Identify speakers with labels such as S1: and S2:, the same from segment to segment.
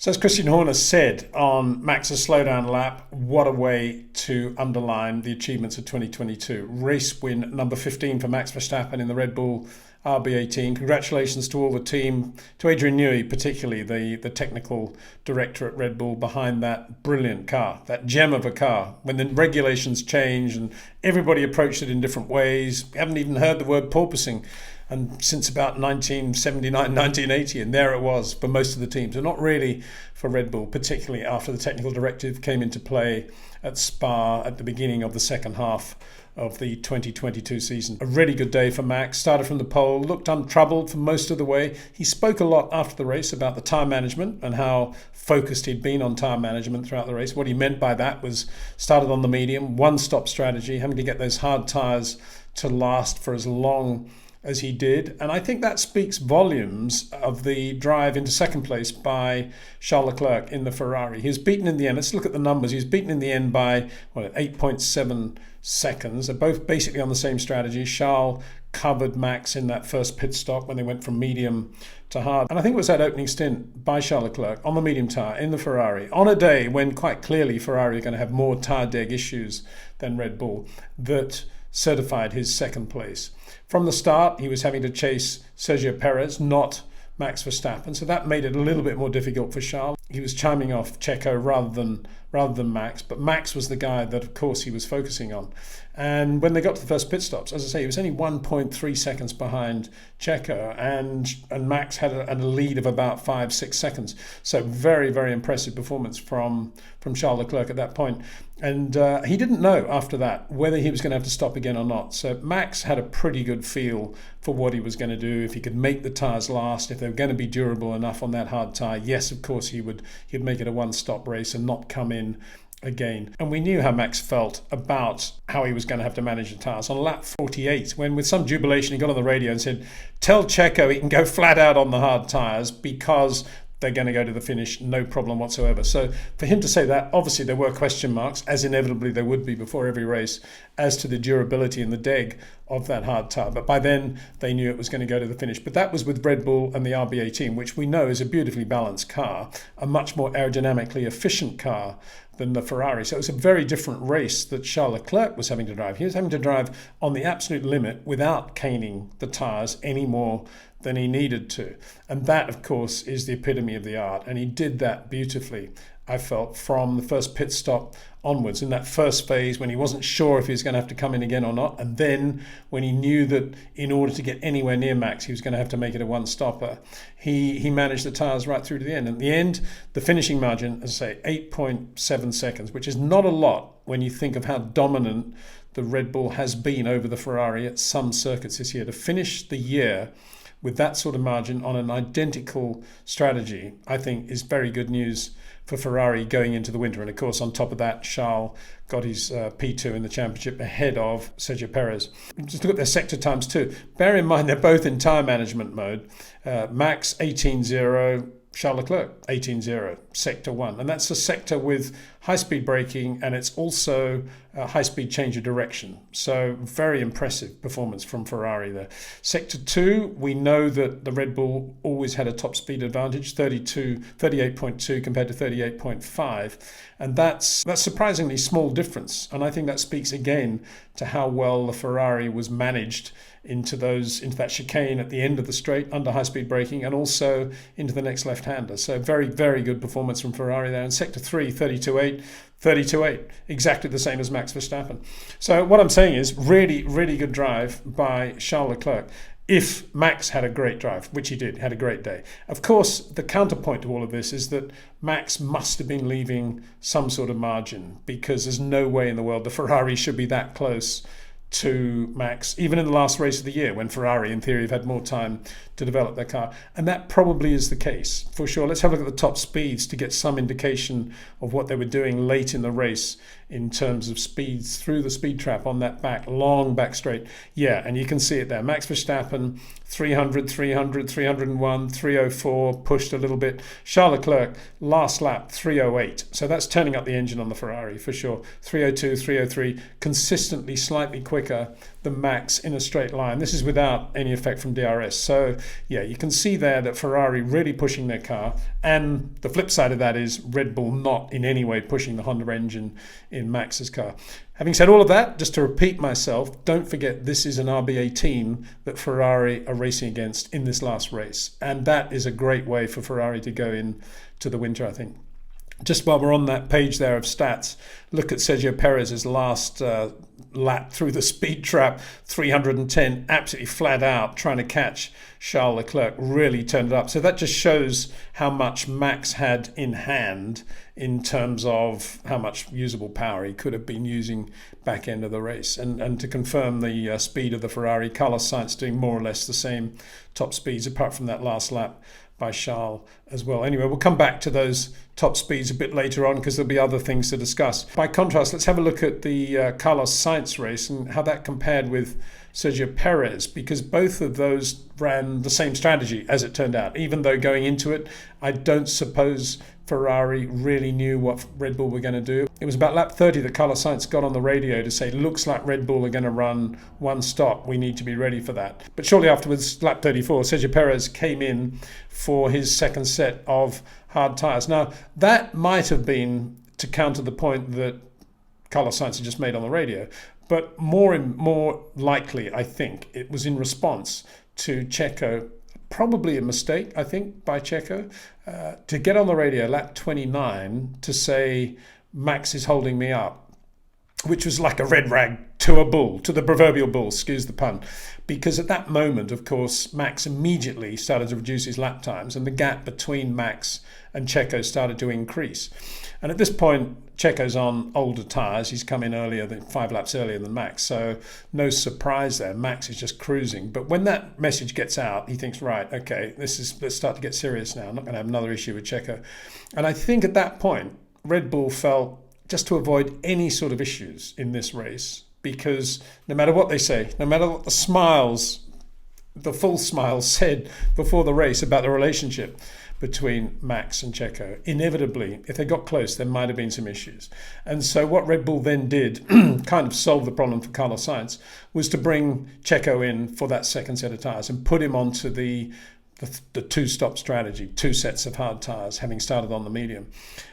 S1: So as Christian Horner said on Max's slowdown lap, what a way to underline the achievements of 2022. Race win number 15 for Max Verstappen in the Red Bull RB18. Congratulations to all the team, to Adrian Newey particularly, the technical director at Red Bull behind that brilliant car, that gem of a car. When the regulations changed and everybody approached it in different ways, we haven't even heard the word porpoising. And since about 1979, 1980, and there it was for most of the teams, and not really for Red Bull, particularly after the technical directive came into play at Spa at the beginning of the second half of the 2022 season. A really good day for Max. Started from the pole, looked untroubled for most of the way. He spoke a lot after the race about the tyre management and how focused he'd been on tyre management throughout the race. What he meant by that was started on the medium, one-stop strategy, having to get those hard tyres to last for as long as he did. And I think that speaks volumes of the drive into second place by Charles Leclerc in the Ferrari. He was beaten in the end. Let's look at the numbers. He was beaten in the end by 8.7 seconds. They're both basically on the same strategy. Charles covered Max in that first pit stop when they went from medium to hard. And I think it was that opening stint by Charles Leclerc on the medium tyre in the Ferrari on a day when quite clearly Ferrari are going to have more tyre deg issues than Red Bull that certified his second place. From the start, he was having to chase Sergio Perez, not Max Verstappen, so that made it a little bit more difficult for Charles. He was chiming off Checo rather than Max, but Max was the guy that, of course, he was focusing on. And when they got to the first pit stops, as I say, he was only 1.3 seconds behind Checo, and Max had a lead of about 5-6 seconds. So very, very impressive performance from Charles Leclerc at that point. And he didn't know after that whether he was going to have to stop again or not. So Max had a pretty good feel for what he was going to do. If he could make the tyres last, if they were going to be durable enough on that hard tyre, yes, of course he'd make it a one-stop race and not come in again. And we knew how Max felt about how he was going to have to manage the tyres. On lap 48, when with some jubilation he got on the radio and said, tell Checo he can go flat out on the hard tyres because they're going to go to the finish, no problem whatsoever. So for him to say that, obviously there were question marks, as inevitably there would be before every race, as to the durability and the deg of that hard tyre. But by then, they knew it was going to go to the finish. But that was with Red Bull and the RB18, which we know is a beautifully balanced car, a much more aerodynamically efficient car than the Ferrari. So it was a very different race that Charles Leclerc was having to drive. He was having to drive on the absolute limit without caning the tyres any more than he needed to. And that, of course, is the epitome of the art. And he did that beautifully, I felt, from the first pit stop onwards, in that first phase when he wasn't sure if he was going to have to come in again or not. And then when he knew that in order to get anywhere near Max, he was going to have to make it a one-stopper, he managed the tyres right through to the end. And at the end, the finishing margin, as I say, 8.7 seconds, which is not a lot when you think of how dominant the Red Bull has been over the Ferrari at some circuits this year. To finish the year with that sort of margin on an identical strategy, I think is very good news for Ferrari going into the winter. And of course, on top of that, Charles got his P2 in the championship ahead of Sergio Perez. Just look at their sector times too. Bear in mind, they're both in tyre management mode. Max 18.0, Charles Leclerc 18.0, sector 1. And that's a sector with high-speed braking, and it's also a high-speed change of direction. So very impressive performance from Ferrari there. Sector 2, we know that the Red Bull always had a top speed advantage, 38.2 compared to 38.5. And that's surprisingly small difference. And I think that speaks again to how well the Ferrari was managed into that chicane at the end of the straight under high-speed braking, and also into the next left-hander. So very, very good performance from Ferrari there. And sector 3, 32.8, exactly the same as Max Verstappen. So what I'm saying is really, really good drive by Charles Leclerc. If Max had a great drive, which he did, had a great day. Of course, the counterpoint to all of this is that Max must have been leaving some sort of margin, because there's no way in the world the Ferrari should be that close to Max, even in the last race of the year, when Ferrari, in theory, have had more time to develop their car. And that probably is the case, for sure. Let's have a look at the top speeds to get some indication of what they were doing late in the race in terms of speeds through the speed trap on that long back straight. Yeah, and you can see it there. Max Verstappen, 300, 301, 304, pushed a little bit. Charles Leclerc, last lap, 308. So that's turning up the engine on the Ferrari, for sure. 302, 303, consistently slightly quicker quicker than Max in a straight line. This is without any effect from DRS. So yeah, you can see there that Ferrari really pushing their car, and the flip side of that is Red Bull not in any way pushing the Honda engine in Max's car. Having said all of that, just to repeat myself, don't forget this is an RB18 that Ferrari are racing against in this last race. And that is a great way for Ferrari to go in to the winter, I think. Just while we're on that page there of stats, look at Sergio Perez's last lap through the speed trap, 310, absolutely flat out, trying to catch Charles Leclerc, really turned it up. So that just shows how much Max had in hand in terms of how much usable power he could have been using back end of the race. And to confirm the speed of the Ferrari, Carlos Sainz doing more or less the same top speeds, apart from that last lap by Charles as well. Anyway, we'll come back to those top speeds a bit later on because there'll be other things to discuss. By contrast, let's have a look at the Carlos Sainz race and how that compared with Sergio Perez, because both of those ran the same strategy as it turned out. Even though going into it, I don't suppose Ferrari really knew what Red Bull were going to do. It was about lap 30 that Carlos Sainz got on the radio to say, looks like Red Bull are going to run one stop. We need to be ready for that. But shortly afterwards, lap 34, Sergio Perez came in for his second set of hard tyres. Now, that might have been to counter the point that Carlos Sainz had just made on the radio. But more likely, I think, it was in response to Checo, probably a mistake, I think, by Checo, to get on the radio, lap 29, to say, Max is holding me up, which was like a red rag to a bull, to the proverbial bull, excuse the pun. Because at that moment, of course, Max immediately started to reduce his lap times and the gap between Max and Checo started to increase. And at this point, Checo's on older tyres. He's come in earlier, 5 laps earlier than Max. So no surprise there. Max is just cruising. But when that message gets out, he thinks, right, okay, let's start to get serious now. I'm not going to have another issue with Checo. And I think at that point, Red Bull felt just to avoid any sort of issues in this race, because no matter what they say, no matter what the full smiles said before the race about the relationship between Max and Checo, inevitably, if they got close, there might have been some issues. And so what Red Bull then did, kind of solve the problem for Carlos Sainz, was to bring Checo in for that second set of tyres and put him onto the two-stop strategy, 2 sets of hard tyres, having started on the medium.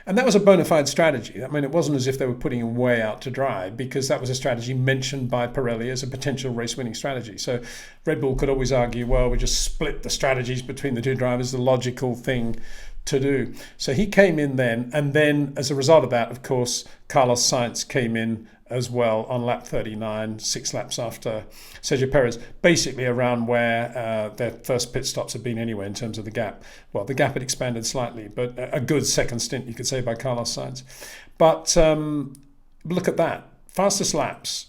S1: And that was a bona fide strategy. I mean, it wasn't as if they were putting him way out to dry, because that was a strategy mentioned by Pirelli as a potential race-winning strategy. So Red Bull could always argue, well, we just split the strategies between the two drivers, the logical thing to do. So he came in then, and then as a result of that, of course, Carlos Sainz came in as well on lap 39, 6 laps after Sergio Perez, basically around where their first pit stops had been anyway in terms of the gap. Well, the gap had expanded slightly, but a good second stint, you could say, by Carlos Sainz. But look at that. Fastest laps,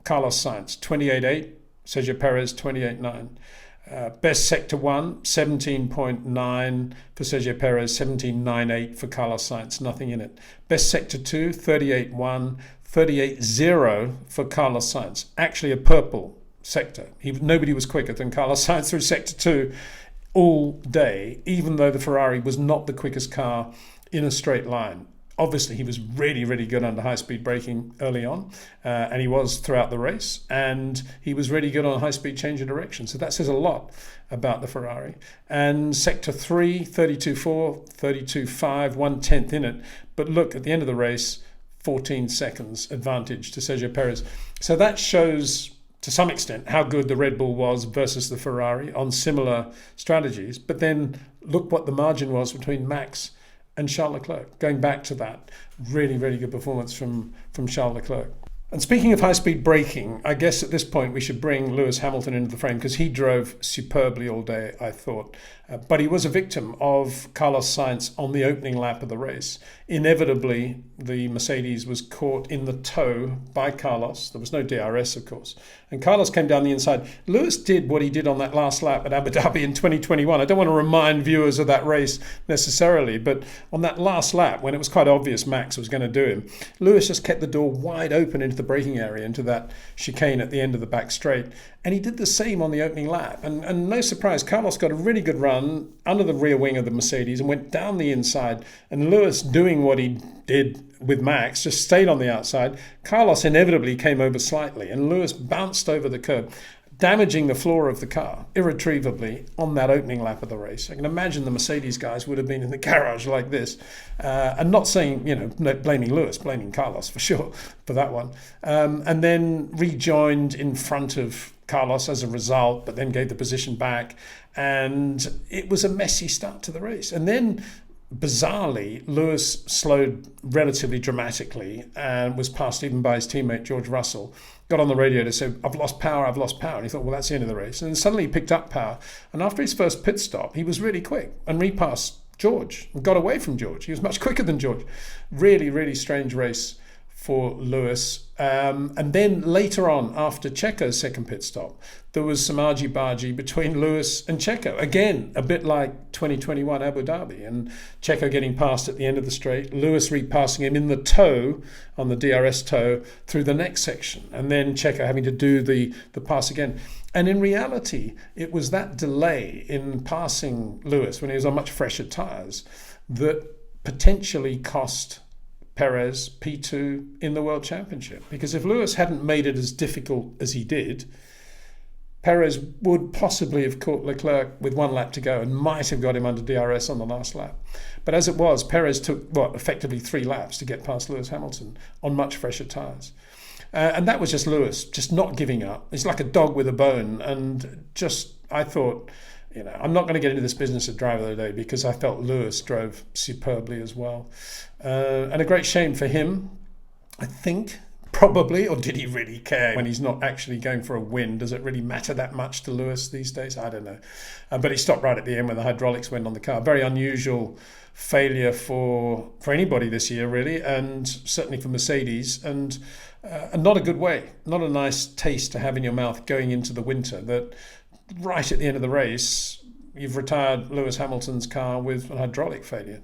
S1: Carlos Sainz, 28.8, Sergio Perez, 28.9. Best sector 1, 17.9 for Sergio Perez, 17.98 for Carlos Sainz, nothing in it. Best sector 2, 38.1, 38.0 for Carlos Sainz. Actually a purple sector. Nobody was quicker than Carlos Sainz through sector 2 all day, even though the Ferrari was not the quickest car in a straight line. Obviously, he was really, really good under high-speed braking early on, and he was throughout the race, and he was really good on high-speed change of direction. So that says a lot about the Ferrari. And Sector 3, 32.4, 32.5, 1/10 in it. But look, at the end of the race, 14 seconds advantage to Sergio Perez. So that shows, to some extent, how good the Red Bull was versus the Ferrari on similar strategies. But then look what the margin was between Max and Charles Leclerc. Going back to that, really, really good performance from Charles Leclerc. And speaking of high-speed braking, I guess at this point we should bring Lewis Hamilton into the frame, because he drove superbly all day, I thought. But he was a victim of Carlos Sainz on the opening lap of the race. Inevitably, the Mercedes was caught in the toe by Carlos. There was no DRS, of course. And Carlos came down the inside. Lewis did what he did on that last lap at Abu Dhabi in 2021. I don't want to remind viewers of that race necessarily, but on that last lap, when it was quite obvious Max was going to do him, Lewis just kept the door wide open into the the braking area into that chicane at the end of the back straight. And he did the same on the opening lap. And no surprise, Carlos got a really good run under the rear wing of the Mercedes and went down the inside. And Lewis, doing what he did with Max, just stayed on the outside. Carlos inevitably came over slightly, and Lewis bounced over the curb, damaging the floor of the car irretrievably on that opening lap of the race. I can imagine the Mercedes guys would have been in the garage like this, and not saying, not blaming Lewis, blaming Carlos for sure for that one, and then rejoined in front of Carlos as a result, but then gave the position back, and it was a messy start to the race. And then bizarrely, Lewis slowed relatively dramatically and was passed even by his teammate George Russell. Got on the radio to say, I've lost power. And he thought, well, that's the end of the race. And then suddenly he picked up power. And after his first pit stop, he was really quick and repassed George and got away from George. He was much quicker than George. Really, really strange race for Lewis. And then later on, after Checo's second pit stop, there was some argy-bargy between Lewis and Checo. Again, a bit like 2021 Abu Dhabi. And Checo getting past at the end of the straight, Lewis repassing him in the toe, on the DRS toe, through the next section. And then Checo having to do the pass again. And in reality, it was that delay in passing Lewis when he was on much fresher tyres that potentially cost Perez P2 in the World Championship. Because if Lewis hadn't made it as difficult as he did, Perez would possibly have caught Leclerc with 1 lap to go and might have got him under DRS on the last lap. But as it was, Perez took, effectively 3 laps to get past Lewis Hamilton on much fresher tyres. And that was just Lewis, just not giving up. He's like a dog with a bone. And just, I thought, I'm not going to get into this business of driver of the day because I felt Lewis drove superbly as well. And a great shame for him, I think, probably. Or did he really care when he's not actually going for a win? Does it really matter that much to Lewis these days? I don't know. But he stopped right at the end when the hydraulics went on the car. Very unusual failure for anybody this year, really, and certainly for Mercedes. And not a good way, not a nice taste to have in your mouth going into the winter, that right at the end of the race, you've retired Lewis Hamilton's car with an hydraulic failure.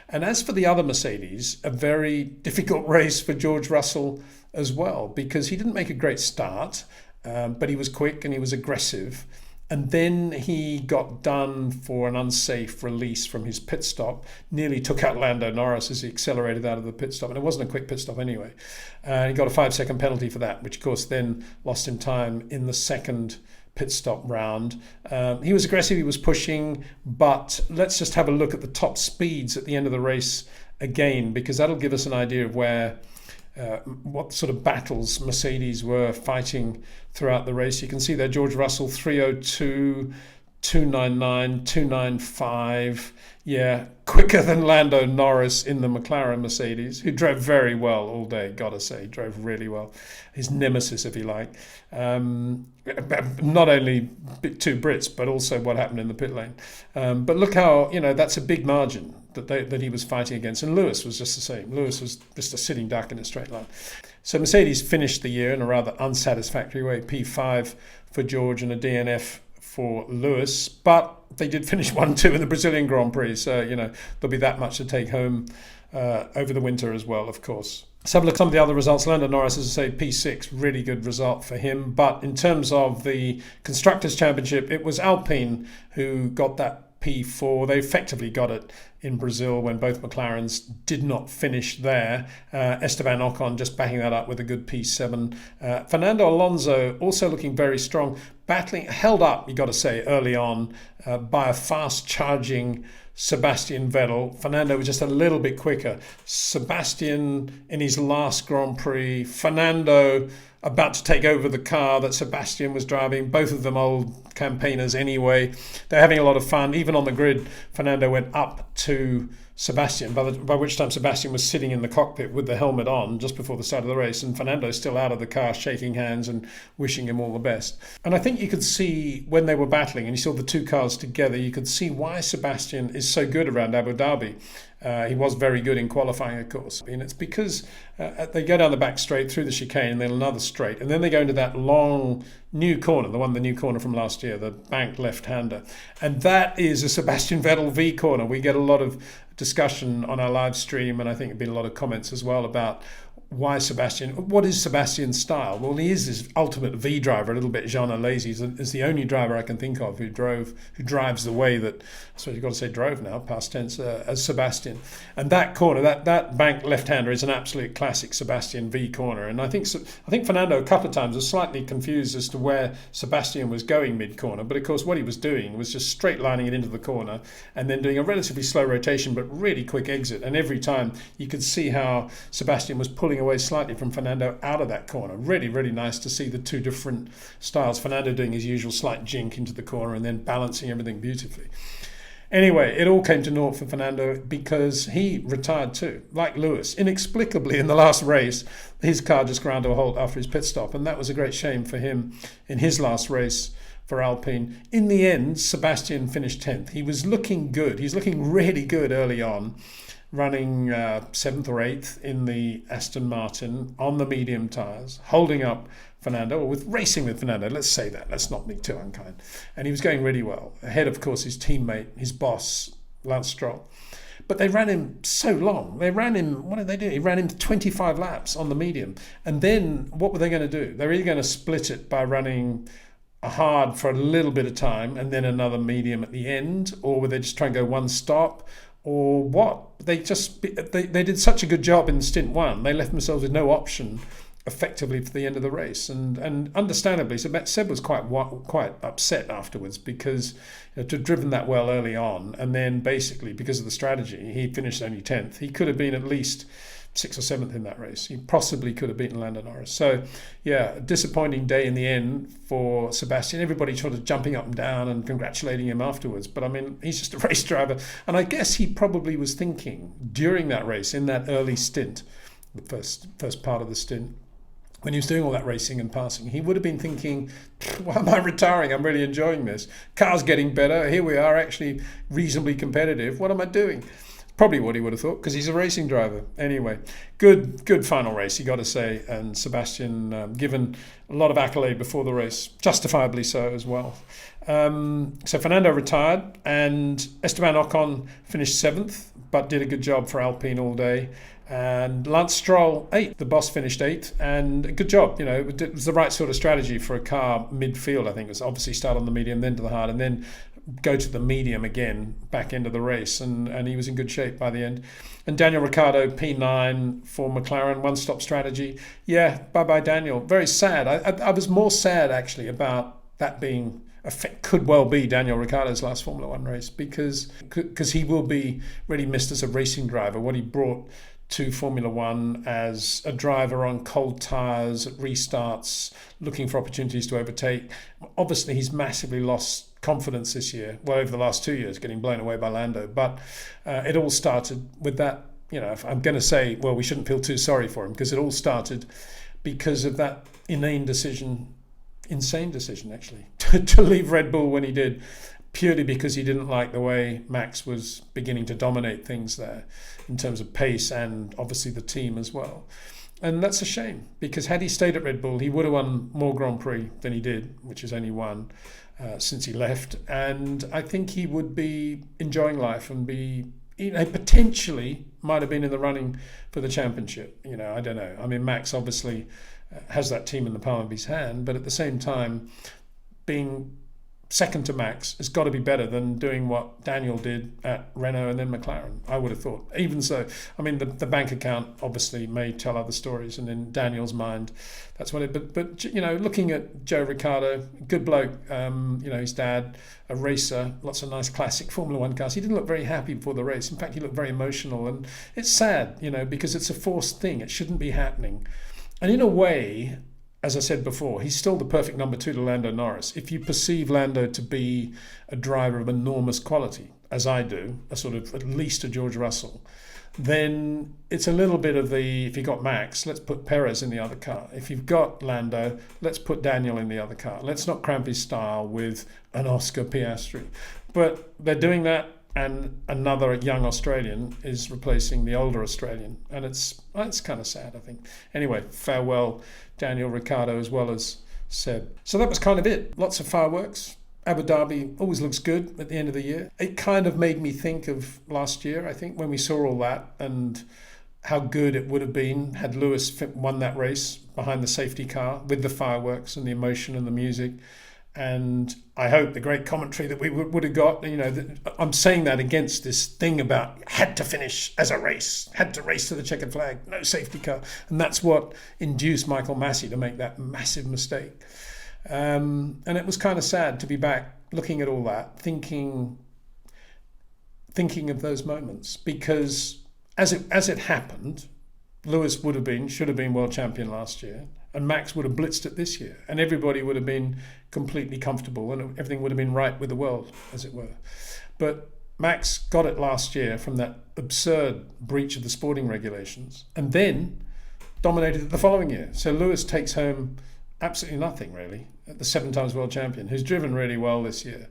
S1: And as for the other Mercedes, a very difficult race for George Russell as well, because he didn't make a great start, but he was quick and he was aggressive. And then he got done for an unsafe release from his pit stop, nearly took out Lando Norris as he accelerated out of the pit stop. And it wasn't a quick pit stop anyway. He got a 5-second penalty for that, which of course then lost him time in the second pit stop round. He was aggressive, he was pushing, but let's just have a look at the top speeds at the end of the race again, because that'll give us an idea of what sort of battles Mercedes were fighting throughout the race. You can see there George Russell 302, 299, 295. Yeah, quicker than Lando Norris in the McLaren Mercedes, who drove very well all day, gotta say, drove really well. His nemesis, if you like. Not only 2 Brits, but also what happened in the pit lane. But look how, that's a big margin that he was fighting against. And Lewis was just the same. Lewis was just a sitting duck in a straight line. So Mercedes finished the year in a rather unsatisfactory way. P5 for George and a DNF for Lewis, but they did finish 1-2 in the Brazilian Grand Prix, so there'll be that much to take home over the winter as well, of course. Let's have a look at some of the other results. Lando Norris, as I say, P6, really good result for him. But in terms of the Constructors' Championship, it was Alpine who got that P4. They effectively got it in Brazil when both McLarens did not finish there. Esteban Ocon just backing that up with a good P7. Fernando Alonso also looking very strong, held up, you got to say, early on by a fast-charging Sebastian Vettel. Fernando was just a little bit quicker. Sebastian in his last Grand Prix. Fernando about to take over the car that Sebastian was driving. Both of them old campaigners anyway. They're having a lot of fun. Even on the grid, Fernando went up to Sebastian, by which time Sebastian was sitting in the cockpit with the helmet on just before the start of the race, and Fernando's still out of the car shaking hands and wishing him all the best. And I think you could see when they were battling and you saw the 2 cars together, you could see why Sebastian is so good around Abu Dhabi. He was very good in qualifying, of course. And it's because they go down the back straight through the chicane and then another straight. And then they go into that long new corner, the new corner from last year, the banked left-hander. And that is a Sebastian Vettel V corner. We get a lot of discussion on our live stream, and I think there've been a lot of comments as well about why Sebastian. What is Sebastian's style? Well, he is this ultimate V driver, a little bit Jean lazy. He's the only driver I can think of who drives the way that, I suppose you've got to say drove now, past tense, as Sebastian. And that corner, that bank left-hander is an absolute classic Sebastian V corner. And I think Fernando a couple of times was slightly confused as to where Sebastian was going mid-corner. But of course, what he was doing was just straight lining it into the corner and then doing a relatively slow rotation, but really quick exit. And every time you could see how Sebastian was pulling away slightly from Fernando out of that corner. Really, really nice to see the two different styles. Fernando doing his usual slight jink into the corner and then balancing everything beautifully. Anyway, it all came to naught for Fernando because he retired too, like Lewis. Inexplicably, in the last race, his car just ground to a halt after his pit stop, and that was a great shame for him in his last race for Alpine. In the end, Sebastian finished 10th. He was looking good. He's looking really good early on, running 7th or 8th in the Aston Martin on the medium tyres, holding up Fernando, or racing with Fernando, let's say that, let's not be too unkind. And he was going really well, ahead of course his teammate, his boss, Lance Stroll. But they ran him so long. They ran him, what did they do? He ran him 25 laps on the medium. And then what were they going to do? They were either going to split it by running a hard for a little bit of time and then another medium at the end, or were they just trying to go one stop? Or what? They did such a good job in stint 1. They left themselves with no option, effectively, for the end of the race, and understandably, Seb was quite upset afterwards because to have driven that well early on, and then basically because of the strategy, he finished only 10th. He could have been at least 6th or 7th in that race. He possibly could have beaten Lando Norris. So, yeah, a disappointing day in the end for Sebastian. Everybody sort of jumping up and down and congratulating him afterwards. But, I mean, he's just a race driver. And I guess he probably was thinking during that race, in that early stint, the first part of the stint, when he was doing all that racing and passing, he would have been thinking, why am I retiring? I'm really enjoying this. Car's getting better. Here we are, actually reasonably competitive. What am I doing? Probably what he would have thought, because he's a racing driver. Anyway, good final race, you got to say. And Sebastian given a lot of accolade before the race, justifiably so as well. So Fernando retired, and Esteban Ocon finished 7th, but did a good job for Alpine all day. And Lance Stroll 8th. The boss finished 8th, and a good job. You know, it was the right sort of strategy for a car midfield. I think it was obviously start on the medium, then to the hard, and then go to the medium again back end of the race, and he was in good shape by the end. And Daniel Ricciardo P9 for McLaren, one-stop strategy. Yeah, bye Daniel. Very sad. I was more sad actually about that being could well be Daniel Ricciardo's last Formula One race, because he will be really missed as a racing driver. What he brought to Formula One as a driver on cold tyres, at restarts, looking for opportunities to overtake. Obviously, he's massively lost confidence this year, well, over the last 2 years, getting blown away by Lando. But it all started with that, you know, I'm going to say, well, we shouldn't feel too sorry for him, because it all started because of that insane decision actually, to leave Red Bull when he did, purely because he didn't like the way Max was beginning to dominate things there in terms of pace and obviously the team as well. And that's a shame, because had he stayed at Red Bull, he would have won more Grand Prix than he did, which is only one since he left. And I think he would be enjoying life and be, you know, potentially might have been in the running for the championship. You know, I don't know. I mean, Max obviously has that team in the palm of his hand, but at the same time, being second to Max has got to be better than doing what Daniel did at Renault and then McLaren, I would have thought. Even so, I mean, the bank account obviously may tell other stories, and in Daniel's mind, that's what it. But you know, looking at Joe Ricciardo, good bloke. You know, his dad, a racer, lots of nice classic Formula One cars. He didn't look very happy before the race. In fact, he looked very emotional, and it's sad, you know, because it's a forced thing. It shouldn't be happening, and in a way, as I said before, he's still the perfect number 2 to Lando Norris. If you perceive Lando to be a driver of enormous quality, as I do, a sort of at least a George Russell, then it's a little bit of the, if you've got Max, let's put Perez in the other car. If you've got Lando, let's put Daniel in the other car. Let's not cramp his style with an Oscar Piastri. But they're doing that, and another young Australian is replacing the older Australian, and it's kind of sad, I think. Anyway, farewell Daniel Ricciardo as well as Seb. So that was kind of it. Lots of fireworks. Abu Dhabi always looks good at the end of the year. It kind of made me think of last year, I think, when we saw all that, and how good it would have been had Lewis won that race behind the safety car with the fireworks and the emotion and the music. And I hope the great commentary that we would have got, I'm saying that against this thing about had to finish as a race, had to race to the checkered flag, no safety car. And that's what induced Michael Massey to make that massive mistake. And it was kind of sad to be back looking at all that, thinking of those moments, because as it happened, Lewis should have been world champion last year, and Max would have blitzed it this year, and everybody would have been completely comfortable, and everything would have been right with the world, as it were. But Max got it last year from that absurd breach of the sporting regulations, and then dominated it the following year. So Lewis takes home absolutely nothing, really, the 7 times world champion, who's driven really well this year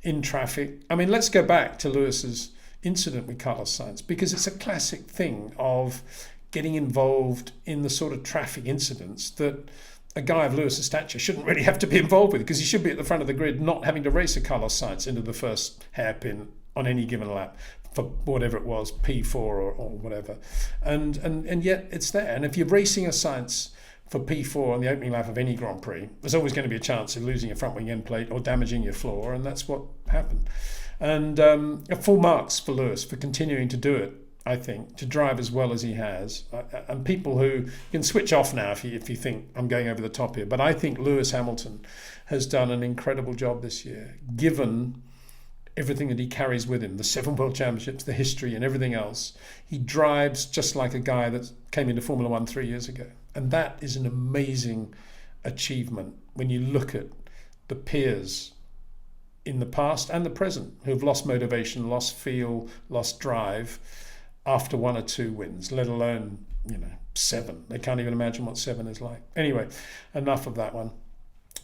S1: in traffic. I mean, let's go back to Lewis's incident with Carlos Sainz, because it's a classic thing of getting involved in the sort of traffic incidents that a guy of Lewis's stature shouldn't really have to be involved with, because he should be at the front of the grid, not having to race a Carlos Sainz into the first hairpin on any given lap for whatever it was, P4 or whatever. And yet it's there. And if you're racing a Sainz for P4 on the opening lap of any Grand Prix, there's always going to be a chance of losing your front wing end plate or damaging your floor, and that's what happened. And full marks for Lewis for continuing to do it, I think, to drive as well as he has. And people who can switch off now if you think I'm going over the top here, but I think Lewis Hamilton has done an incredible job this year, given everything that he carries with him, the 7 world championships, the history and everything else. He drives just like a guy that came into Formula One 3 years ago. And that is an amazing achievement when you look at the peers in the past and the present who have lost motivation, lost feel, lost drive after 1 or 2 wins, let alone 7. They can't even imagine what 7 is like. Anyway, enough of that one.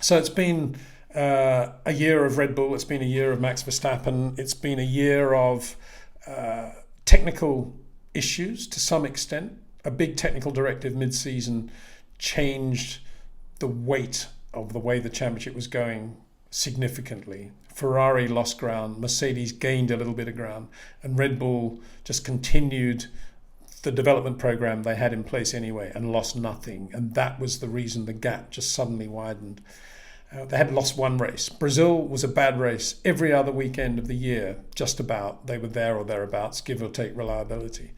S1: So it's been a year of Red Bull. It's been a year of Max Verstappen. It's been a year of technical issues to some extent. A big technical directive mid-season changed the weight of the way the championship was going significantly. Ferrari lost ground, Mercedes gained a little bit of ground, and Red Bull just continued the development program they had in place anyway and lost nothing. And that was the reason the gap just suddenly widened. They had lost 1 race. Brazil was a bad race. Every other weekend of the year, just about, they were there or thereabouts, give or take reliability.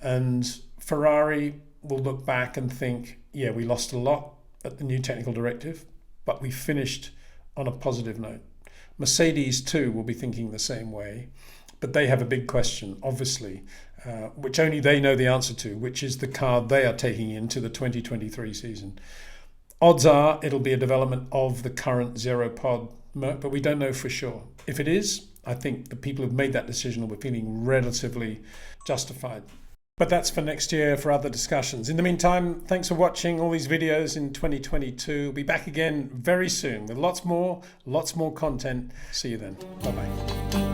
S1: And Ferrari will look back and think, yeah, we lost a lot at the new technical directive, but we finished on a positive note. Mercedes too will be thinking the same way, but they have a big question, obviously, which only they know the answer to, which is the car they are taking into the 2023 season. Odds are it'll be a development of the current zero pod Merc, but we don't know for sure. If it is, I think the people who've made that decision will be feeling relatively justified. But that's for next year for other discussions. In the meantime, thanks for watching all these videos in 2022. We'll be back again very soon with lots more content. See you then. Bye-bye.